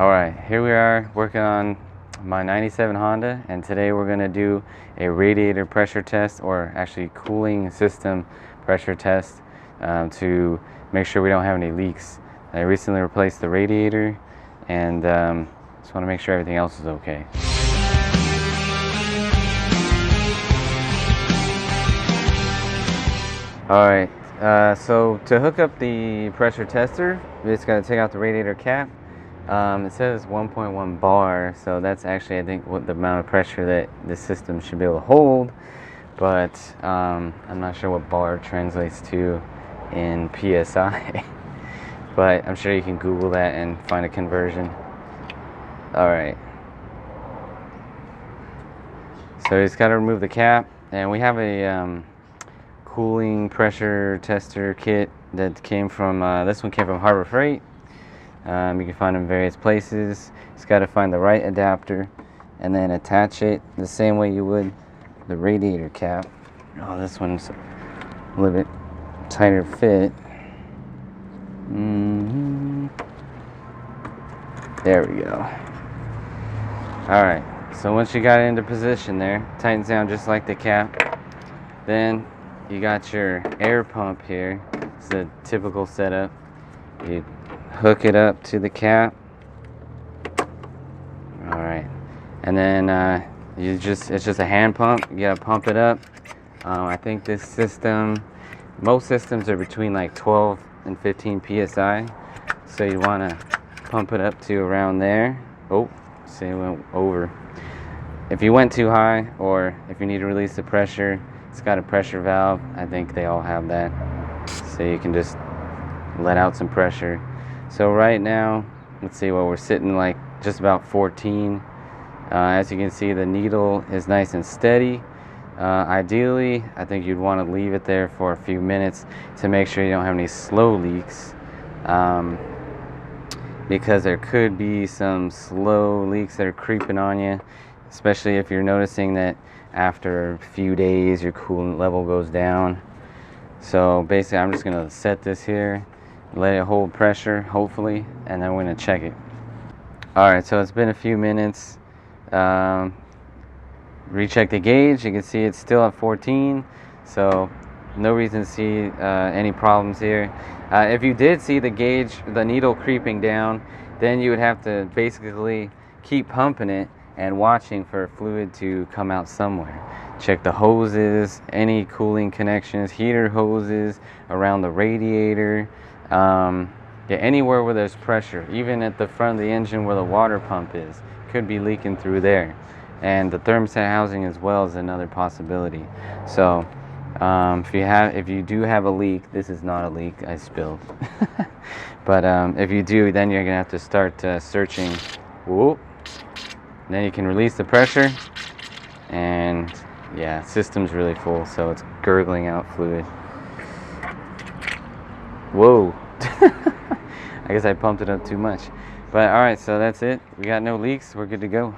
Alright, here we are working on my 97 Honda, and today we're going to do a radiator pressure test, or actually cooling system pressure test, to make sure we don't have any leaks. I recently replaced the radiator, and just want to make sure everything else is okay. Alright, so to hook up the pressure tester, we just got to take out the radiator cap. It says 1.1 bar, so that's actually, I think, what the amount of pressure that the system should be able to hold, but I'm not sure what bar translates to in PSI, but I'm sure you can Google that and find a conversion. Alright, so you just got to remove the cap, and we have a cooling pressure tester kit that came from, this one came from Harbor Freight. You can find them in various places. Just got to find the right adapter and then attach it the same way you would the radiator cap. Oh, this one's a little bit tighter fit. There we go. Alright, so once you got it into position there, tightens down just like the cap. Then you got your air pump here. It's the typical setup. You hook it up to the cap. Alright, and then it's just a hand pump. You gotta pump it up. I think this system, most systems are between like 12 and 15 psi, so you want to pump it up to around there. Oh, see, it went over. If you went too high, or if you need to release the pressure, it's got a pressure valve. I think they all have that, so you can just let out some pressure. So right now, let's see, well, we're sitting like just about 14. As you can see, the needle is nice and steady. Ideally, I think you'd want to leave it there for a few minutes to make sure you don't have any slow leaks, because there could be some slow leaks that are creeping on you, especially if you're noticing that after a few days your coolant level goes down. So basically, I'm just going to set this here, let it hold pressure, hopefully, and then we're going to check it. Alright, so it's been a few minutes. Recheck the gauge. You can see it's still at 14, so no reason to see any problems here. If you did see the gauge, the needle creeping down, then you would have to basically keep pumping it and watching for fluid to come out somewhere. Check the hoses, any cooling connections, heater hoses around the radiator. Yeah, anywhere where there's pressure, even at the front of the engine where the water pump is, could be leaking through there. And the thermostat housing as well is another possibility. So if you do have a leak, this is not a leak, I spilled. But if you do, then you're gonna have to start searching. Whoop. Then you can release the pressure, and yeah, system's really full, so it's gurgling out fluid. Whoa. I guess I pumped it up too much. But alright, so that's it. We got no leaks. We're good to go.